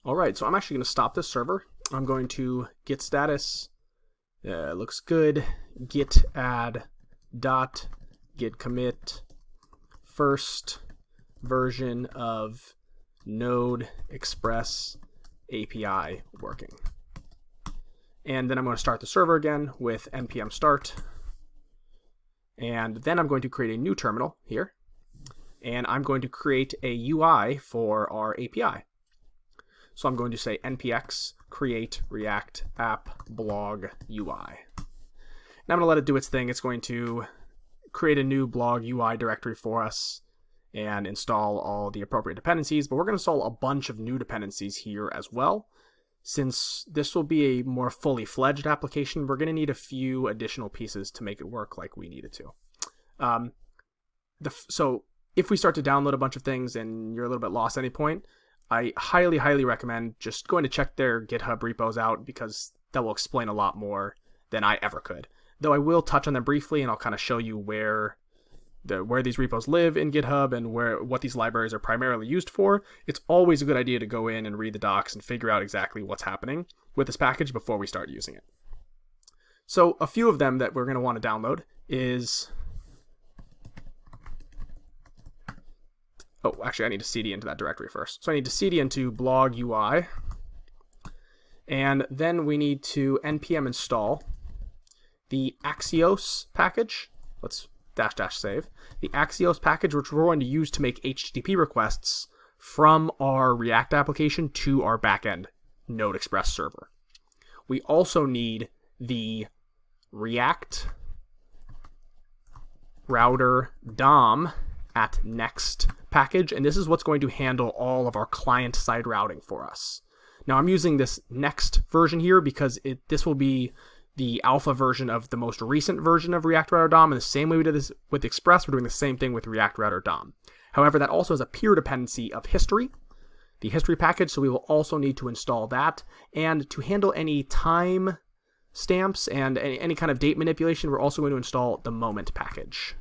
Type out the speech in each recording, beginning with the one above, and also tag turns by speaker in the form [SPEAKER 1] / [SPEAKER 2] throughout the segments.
[SPEAKER 1] All right, so I'm actually going to stop this server. I'm going to git status, looks good, git add dot git commit first version of Node Express API working. And then I'm going to start the server again with npm start. And then I'm going to create a new terminal here. And I'm going to create a UI for our API. So I'm going to say npx create react app blog UI. And I'm going to let it do its thing. It's going to create a new blog UI directory for us and install all the appropriate dependencies. But we're going to install a bunch of new dependencies here as well. Since this will be a more fully fledged application, we're going to need a few additional pieces to make it work like we need it to. So if we start to download a bunch of things and you're a little bit lost at any point, I highly, highly recommend just going to check their GitHub repos out, because that will explain a lot more than I ever could. Though I will touch on them briefly, and I'll kind of show you where these repos live in GitHub and what these libraries are primarily used for. It's always a good idea to go in and read the docs and figure out exactly what's happening with this package before we start using it. So a few of them that we're going to want to download is... Oh, actually, I need to cd into that directory first. So I need to cd into blog UI. And then we need to npm install the Axios package. Let's -- save. The Axios package, which we're going to use to make HTTP requests from our React application to our backend Node Express server. We also need the React router DOM at next package, and this is what's going to handle all of our client-side routing for us. Now I'm using this next version here because this will be the alpha version of the most recent version of React Router DOM, and the same way we did this with Express, we're doing the same thing with React Router DOM. However, that also has a peer dependency of history, the history package, so we will also need to install that. And to handle any time stamps and any kind of date manipulation, we're also going to install the moment package.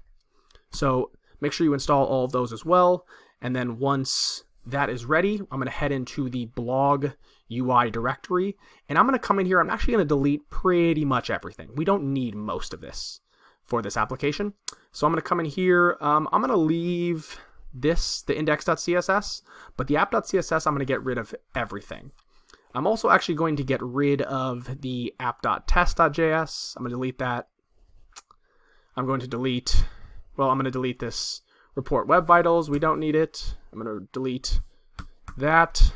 [SPEAKER 1] So make sure you install all of those as well, and then once that is ready, I'm going to head into the blog UI directory, and I'm going to come in here. I'm actually going to delete pretty much everything. We don't need most of this for this application. So I'm going to come in here. I'm going to leave the index.css, but the app.css, I'm going to get rid of everything. I'm also actually going to get rid of the app.test.js. I'm going to delete that. I'm going to delete this report web vitals. We don't need it. I'm going to delete that.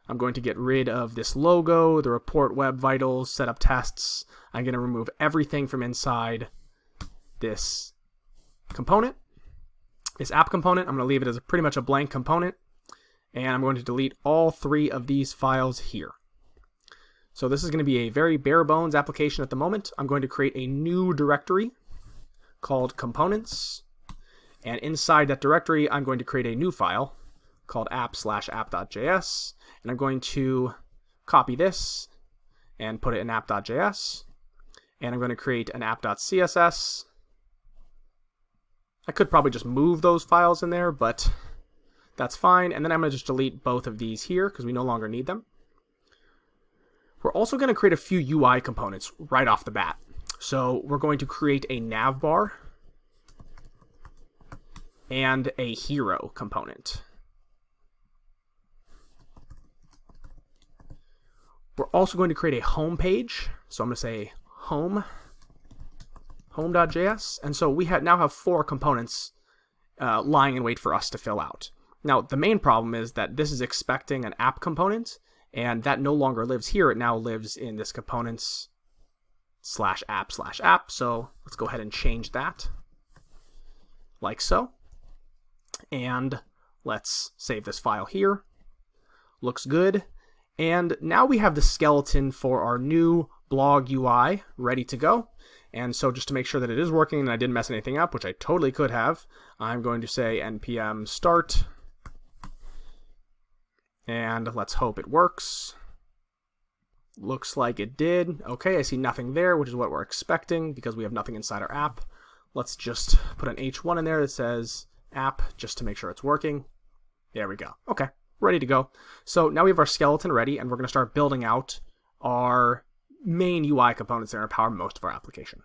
[SPEAKER 1] I'm going to get rid of this logo, the report web vitals, setup tests. I'm going to remove everything from inside this component, this app component. I'm going to leave it as pretty much a blank component. And I'm going to delete all 3 of these files here. So this is going to be a very bare bones application at the moment. I'm going to create a new directory called components. And inside that directory, I'm going to create a new file called app/app.js. And I'm going to copy this and put it in app.js. And I'm going to create an app.css. I could probably just move those files in there, but that's fine. And then I'm going to just delete both of these here because we no longer need them. We're also going to create a few UI components right off the bat. So we're going to create a navbar and a hero component. We're also going to create a home page. So I'm going to say home.js. And so we now have 4 components lying in wait for us to fill out. Now, the main problem is that this is expecting an app component, and that no longer lives here. It now lives in this components /app/app. So let's go ahead and change that like so. And let's save this file here. Looks good. And now we have the skeleton for our new blog UI ready to go. And so just to make sure that it is working and I didn't mess anything up, which I totally could have, I'm going to say npm start. And let's hope it works. Looks like it did. Okay, I see nothing there, which is what we're expecting because we have nothing inside our app. Let's just put an h1 in there that says app just to make sure it's working. There we go. Okay, ready to go. So now we have our skeleton ready, and we're going to start building out our main UI components that are going to power most of our application.